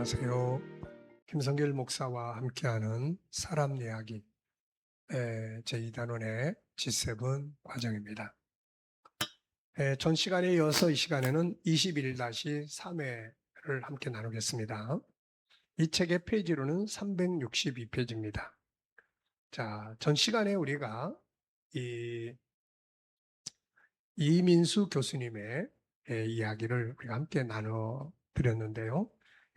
안녕하세요. 김성길 목사와 함께하는 사람 이야기 제2단원의 G7 과정입니다. 전 시간에 이어서 이 시간에는 21-3회를 함께 나누겠습니다. 이 책의 페이지로는 362페이지입니다. 자, 전 시간에 우리가 이민수 교수님의 이야기를 우리가 함께 나눠 드렸는데요.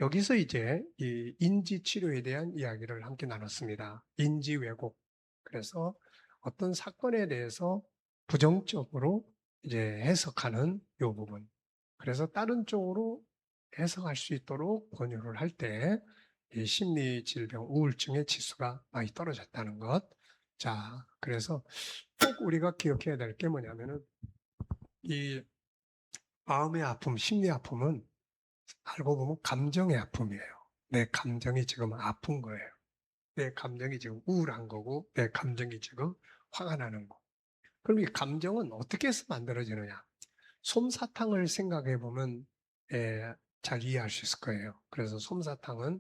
여기서 이제 이 인지 치료에 대한 이야기를 함께 나눴습니다. 인지 왜곡. 그래서 어떤 사건에 대해서 부정적으로 이제 해석하는 이 부분. 그래서 다른 쪽으로 해석할 수 있도록 권유를 할 때 이 심리 질병 우울증의 지수가 많이 떨어졌다는 것. 자, 그래서 꼭 우리가 기억해야 될 게 뭐냐면은 이 마음의 아픔, 심리 아픔은 알고 보면 감정의 아픔이에요. 내 감정이 지금 아픈 거예요. 내 감정이 지금 우울한 거고, 내 감정이 지금 화가 나는 거. 그럼 이 감정은 어떻게 해서 만들어지느냐? 솜사탕을 생각해 보면 잘 이해할 수 있을 거예요. 그래서 솜사탕은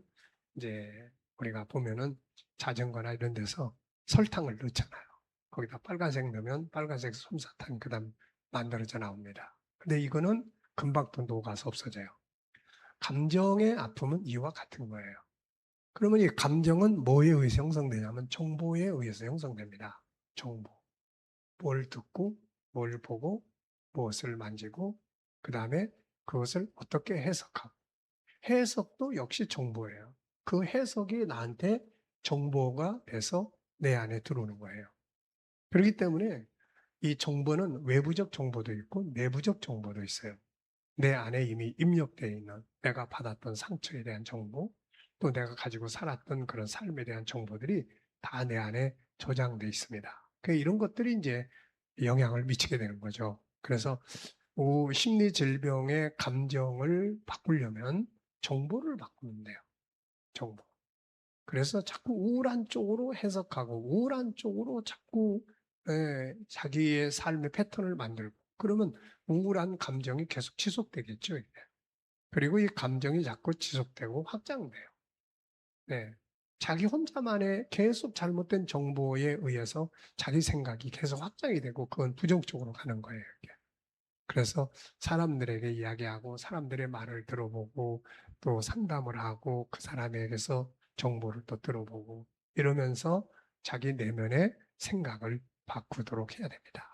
이제 우리가 보면은 자전거나 이런 데서 설탕을 넣잖아요. 거기다 빨간색 넣으면 빨간색 솜사탕이 그다음 만들어져 나옵니다. 근데 이거는 금방 또 녹아서 없어져요. 감정의 아픔은 이와 같은 거예요. 그러면 이 감정은 뭐에 의해서 형성되냐면 정보에 의해서 형성됩니다. 정보. 뭘 듣고, 뭘 보고, 무엇을 만지고, 그 다음에 그것을 어떻게 해석하고. 해석도 역시 정보예요. 그 해석이 나한테 정보가 돼서 내 안에 들어오는 거예요. 그렇기 때문에 이 정보는 외부적 정보도 있고 내부적 정보도 있어요. 내 안에 이미 입력되어 있는 내가 받았던 상처에 대한 정보, 또 내가 가지고 살았던 그런 삶에 대한 정보들이 다 내 안에 저장되어 있습니다. 이런 것들이 이제 영향을 미치게 되는 거죠. 그래서 심리 질병의 감정을 바꾸려면 정보를 바꾸면 돼요. 정보. 그래서 자꾸 우울한 쪽으로 해석하고 우울한 쪽으로 자꾸 자기의 삶의 패턴을 만들고 그러면 우울한 감정이 계속 지속되겠죠. 이게. 그리고 이 감정이 자꾸 지속되고 확장돼요. 네. 자기 혼자만의 계속 잘못된 정보에 의해서 자기 생각이 계속 확장이 되고 그건 부정적으로 가는 거예요. 이게. 그래서 사람들에게 이야기하고 사람들의 말을 들어보고 또 상담을 하고 그 사람에게서 정보를 또 들어보고 이러면서 자기 내면의 생각을 바꾸도록 해야 됩니다.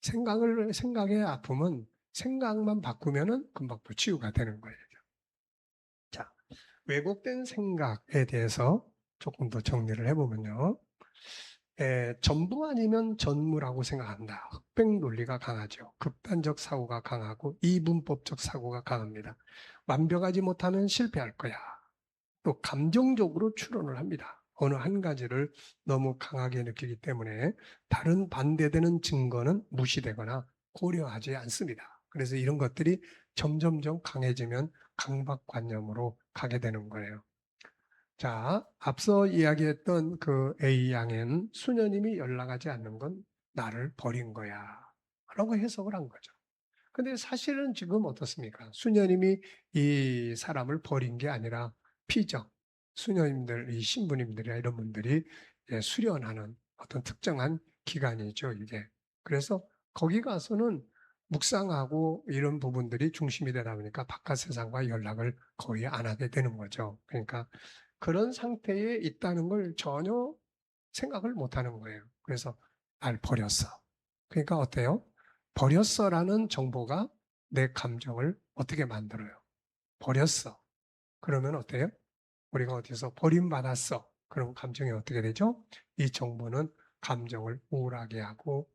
생각의 아픔은 생각만 바꾸면은 금방 또 치유가 되는 거예요. 자, 왜곡된 생각에 대해서 조금 더 정리를 해보면요. 전부 아니면 전무라고 생각한다. 흑백 논리가 강하죠. 극단적 사고가 강하고 이분법적 사고가 강합니다. 완벽하지 못하면 실패할 거야. 또 감정적으로 추론을 합니다. 어느 한 가지를 너무 강하게 느끼기 때문에 다른 반대되는 증거는 무시되거나 고려하지 않습니다. 그래서 이런 것들이 점점점 강해지면 강박관념으로 가게 되는 거예요. 자, 앞서 이야기했던 그 A양은 수녀님이 연락하지 않는 건 나를 버린 거야. 라고 해석을 한 거죠. 근데 사실은 지금 어떻습니까? 수녀님이 이 사람을 버린 게 아니라 피정, 수녀님들, 이 신부님들이나 이런 분들이 수련하는 어떤 특정한 기간이죠, 이게. 그래서 거기 가서는 묵상하고 이런 부분들이 중심이 되다 보니까 바깥 세상과 연락을 거의 안 하게 되는 거죠. 그러니까 그런 상태에 있다는 걸 전혀 생각을 못 하는 거예요. 그래서 날 버렸어. 그러니까 어때요? 버렸어라는 정보가 내 감정을 어떻게 만들어요? 버렸어. 그러면 어때요? 우리가 어디서 버림받았어. 그럼 감정이 어떻게 되죠? 이 정보는 감정을 우울하게 하고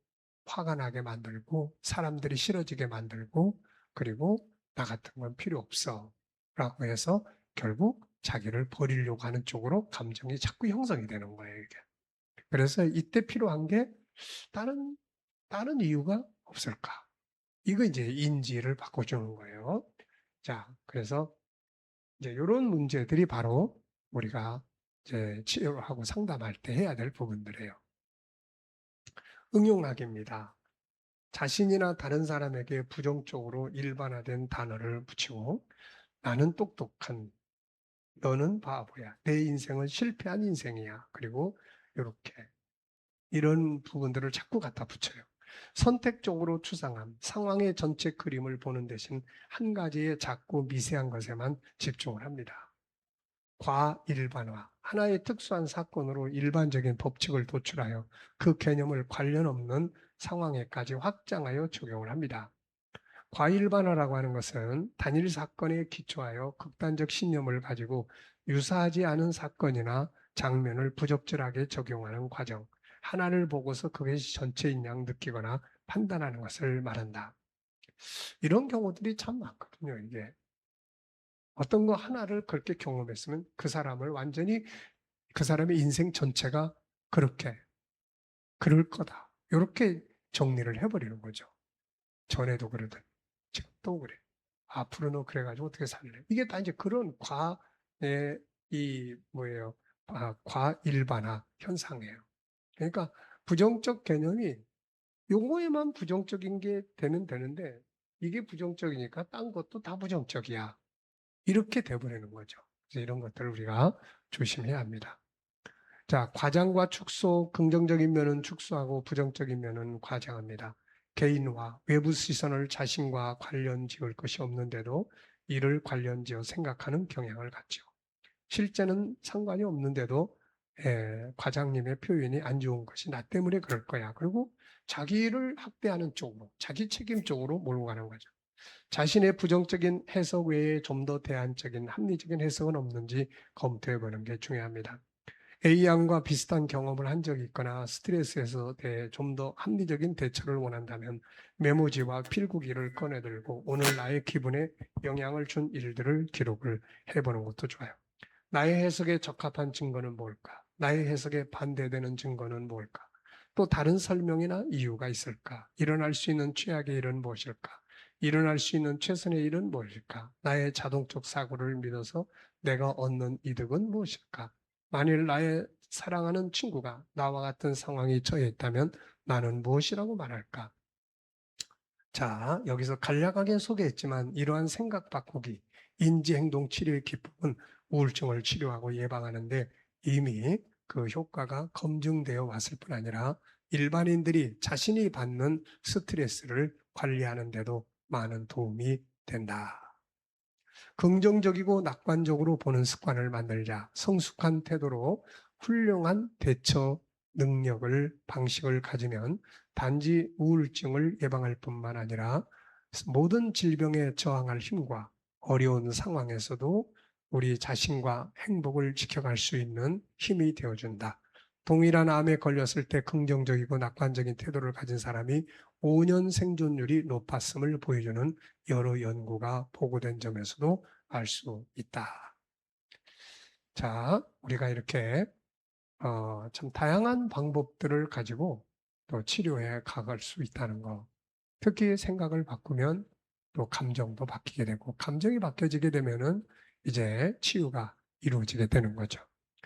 화가 나게 만들고 사람들이 싫어지게 만들고 그리고 나 같은 건 필요 없어. 라고 해서 결국 자기를 버리려고 하는 쪽으로 감정이 자꾸 형성이 되는 거예요. 이게. 그래서 이때 필요한 게 다른 다른 이유가 없을까? 이거 이제 인지를 바꿔주는 거예요. 자, 그래서 이제 이런 문제들이 바로 우리가 이제 치료하고 상담할 때 해야 될 부분들이에요. 응용하기입니다. 자신이나 다른 사람에게 부정적으로 일반화된 단어를 붙이고 나는 똑똑한 너는 바보야. 내 인생은 실패한 인생이야. 그리고 이렇게 이런 부분들을 자꾸 갖다 붙여요. 선택적으로 추상함, 상황의 전체 그림을 보는 대신 한 가지의 작고 미세한 것에만 집중을 합니다. 과일반화, 하나의 특수한 사건으로 일반적인 법칙을 도출하여 그 개념을 관련 없는 상황에까지 확장하여 적용을 합니다. 과일반화라고 하는 것은 단일 사건에 기초하여 극단적 신념을 가지고 유사하지 않은 사건이나 장면을 부적절하게 적용하는 과정, 하나를 보고서 그것이 전체인 양 느끼거나 판단하는 것을 말한다. 이런 경우들이 참 많거든요. 이게 어떤 거 하나를 그렇게 경험했으면 그 사람을 완전히 그 사람의 인생 전체가 그렇게 그럴 거다. 이렇게 정리를 해버리는 거죠. 전에도 그러든 지금 또 그래. 앞으로는 그래가지고 어떻게 살래? 이게 다 이제 그런 과의 이 뭐예요? 과일반화 현상이에요. 그러니까 부정적 개념이 요거에만 부정적인 게 되면 되는데 이게 부정적이니까 딴 것도 다 부정적이야. 이렇게 돼버리는 거죠. 그래서 이런 것들을 우리가 조심해야 합니다. 자, 과장과 축소, 긍정적인 면은 축소하고 부정적인 면은 과장합니다. 개인화, 외부 시선을 자신과 관련 지을 것이 없는데도 이를 관련 지어 생각하는 경향을 갖죠. 실제는 상관이 없는데도 과장님의 표현이 안 좋은 것이 나 때문에 그럴 거야. 그리고 자기를 학대하는 쪽으로, 자기 책임 쪽으로 몰고 가는 거죠. 자신의 부정적인 해석 외에 좀 더 대안적인 합리적인 해석은 없는지 검토해 보는 게 중요합니다. A양과 비슷한 경험을 한 적이 있거나 스트레스에서 좀 더 합리적인 대처를 원한다면 메모지와 필기구를 꺼내들고 오늘 나의 기분에 영향을 준 일들을 기록을 해보는 것도 좋아요. 나의 해석에 적합한 증거는 뭘까? 나의 해석에 반대되는 증거는 뭘까? 또 다른 설명이나 이유가 있을까? 일어날 수 있는 최악의 일은 무엇일까? 일어날 수 있는 최선의 일은 무엇일까? 나의 자동적 사고를 믿어서 내가 얻는 이득은 무엇일까? 만일 나의 사랑하는 친구가 나와 같은 상황에 처해 있다면 나는 무엇이라고 말할까? 자, 여기서 간략하게 소개했지만 이러한 생각 바꾸기, 인지행동 치료의 기법은 우울증을 치료하고 예방하는데 이미 그 효과가 검증되어 왔을 뿐 아니라 일반인들이 자신이 받는 스트레스를 관리하는 데도 많은 도움이 된다. 긍정적이고 낙관적으로 보는 습관을 만들자. 성숙한 태도로 훌륭한 대처 능력을, 방식을 가지면 단지 우울증을 예방할 뿐만 아니라 모든 질병에 저항할 힘과 어려운 상황에서도 우리 자신과 행복을 지켜갈 수 있는 힘이 되어준다. 동일한 암에 걸렸을 때 긍정적이고 낙관적인 태도를 가진 사람이 5년 생존율이 높았음을 보여주는 여러 연구가 보고된 점에서도 알 수 있다. 자, 우리가 이렇게 참 다양한 방법들을 가지고 또 치료에 가갈 수 있다는 거. 특히 생각을 바꾸면 또 감정도 바뀌게 되고 감정이 바뀌어지게 되면은 이제 치유가 이루어지게 되는 거죠.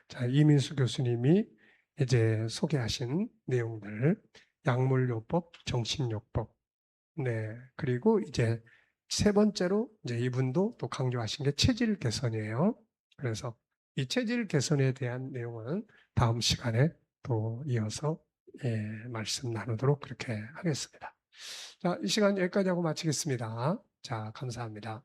자, 이민수 교수님이 이제 소개하신 내용들, 약물요법, 정신요법, 네, 그리고 이제 세 번째로 이제 이분도 또 강조하신 게 체질 개선이에요. 그래서 이 체질 개선에 대한 내용은 다음 시간에 또 이어서 말씀 나누도록 그렇게 하겠습니다. 자, 이 시간 여기까지 하고 마치겠습니다. 자, 감사합니다.